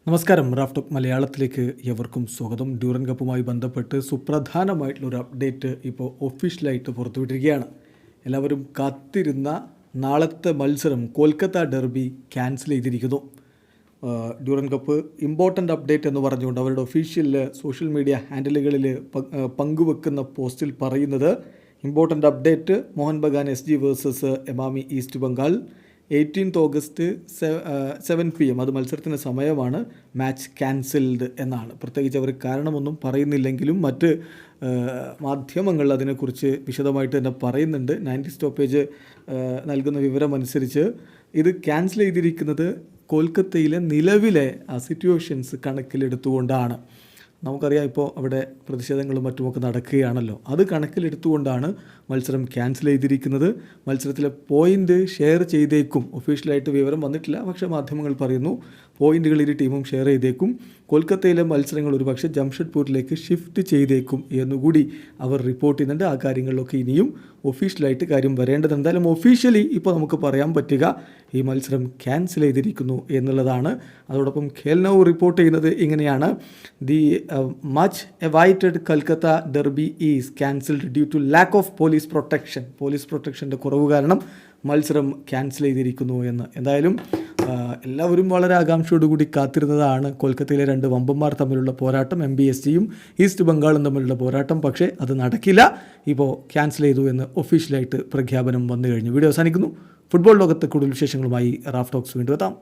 നമസ്കാരം. റാഫ്റ്റോക്ക് മലയാളത്തിലേക്ക് എവർക്കും സ്വാഗതം. ഡ്യൂറൻ കപ്പുമായി ബന്ധപ്പെട്ട് സുപ്രധാനമായിട്ടുള്ളൊരു അപ്ഡേറ്റ് ഇപ്പോൾ ഒഫീഷ്യലായിട്ട് പുറത്തുവിട്ടിരിക്കുകയാണ്. എല്ലാവരും കാത്തിരുന്ന നാളത്തെ മത്സരം കൊൽക്കത്ത ഡെർബി ക്യാൻസൽ ചെയ്തിരിക്കുന്നു. ഡ്യൂറൻ കപ്പ് ഇമ്പോർട്ടൻ്റ് അപ്ഡേറ്റ് എന്ന് പറഞ്ഞുകൊണ്ട് അവരുടെ ഒഫീഷ്യൽ സോഷ്യൽ മീഡിയ ഹാൻഡിലുകളിൽ പങ്കുവെക്കുന്ന പോസ്റ്റിൽ പറയുന്നത്, important update, Mohan Bagan SG versus Emami east Bengal 18 August 7 PM, അത് മത്സരത്തിൻ്റെ സമയമാണ്, മാച്ച് ക്യാൻസൽഡ് എന്നാണ്. പ്രത്യേകിച്ച് അവർ കാരണമൊന്നും പറയുന്നില്ലെങ്കിലും മറ്റ് മാധ്യമങ്ങൾ അതിനെക്കുറിച്ച് വിശദമായിട്ട് തന്നെ പറയുന്നുണ്ട്. 90 സ്റ്റോപ്പേജ് നൽകുന്ന വിവരമനുസരിച്ച് ഇത് ക്യാൻസൽ ചെയ്തിരിക്കുന്നത് കൊൽക്കത്തയിലെ നിലവിലെ സിറ്റുവേഷൻസ് കണക്കിലെടുത്തുകൊണ്ടാണ്. നമുക്കറിയാം, ഇപ്പോൾ അവിടെ പ്രതിഷേധങ്ങളും മറ്റുമൊക്കെ നടക്കുകയാണല്ലോ. അത് കണക്കിലെടുത്തുകൊണ്ടാണ് മത്സരം ക്യാൻസൽ ചെയ്തിരിക്കുന്നത്. മത്സരത്തിലെ പോയിൻ്റ് ഷെയർ ചെയ്തേക്കും. ഒഫീഷ്യലായിട്ട് വിവരം വന്നിട്ടില്ല, പക്ഷേ മാധ്യമങ്ങൾ പറയുന്നു പോയിൻ്റുകൾ ഇരു ടീമും ഷെയർ ചെയ്തേക്കും. കൊൽക്കത്തയിലെ മത്സരങ്ങൾ ഒരുപക്ഷെ ജംഷഡ്പൂരിലേക്ക് ഷിഫ്റ്റ് ചെയ്തേക്കും എന്നുകൂടി അവർ റിപ്പോർട്ട് ചെയ്യുന്നുണ്ട്. ആ കാര്യങ്ങളിലൊക്കെ ഇനിയും ഒഫീഷ്യലായിട്ട് കാര്യം വരേണ്ടത്. എന്തായാലും ഒഫീഷ്യലി ഇപ്പോൾ നമുക്ക് പറയാൻ പറ്റുക ഈ മത്സരം ക്യാൻസൽ ചെയ്തിരിക്കുന്നു എന്നുള്ളതാണ്. അതോടൊപ്പം ഖേൽ നൗ റിപ്പോർട്ട് ചെയ്യുന്നത് ഇങ്ങനെയാണ്: the much awaited Calcutta derby is cancelled due to lack of police പ്രൊട്ടക്ഷൻ്റെ കുറവ് കാരണം മത്സരം ക്യാൻസൽ ചെയ്തിരിക്കുന്നു എന്ന്. എന്തായാലും എല്ലാവരും വളരെ ആകാംക്ഷയോടുകൂടി കാത്തിരുന്നതാണ് കൊൽക്കത്തയിലെ രണ്ട് വമ്പന്മാർ തമ്മിലുള്ള പോരാട്ടം, MBSGയും ഈസ്റ്റ് ബംഗാളും തമ്മിലുള്ള പോരാട്ടം. പക്ഷേ അത് നടക്കില്ല, ഇപ്പോൾ ക്യാൻസൽ ചെയ്തു എന്ന് ഒഫീഷ്യലായിട്ട് പ്രഖ്യാപനം വന്നു കഴിഞ്ഞു. വീഡിയോ അവസാനിക്കുന്നു. ഫുട്ബോൾ ലോകത്തെ കൂടുതൽ വിശേഷങ്ങളുമായി റാഫ് ടോക്സ് വീണ്ടും എത്താം.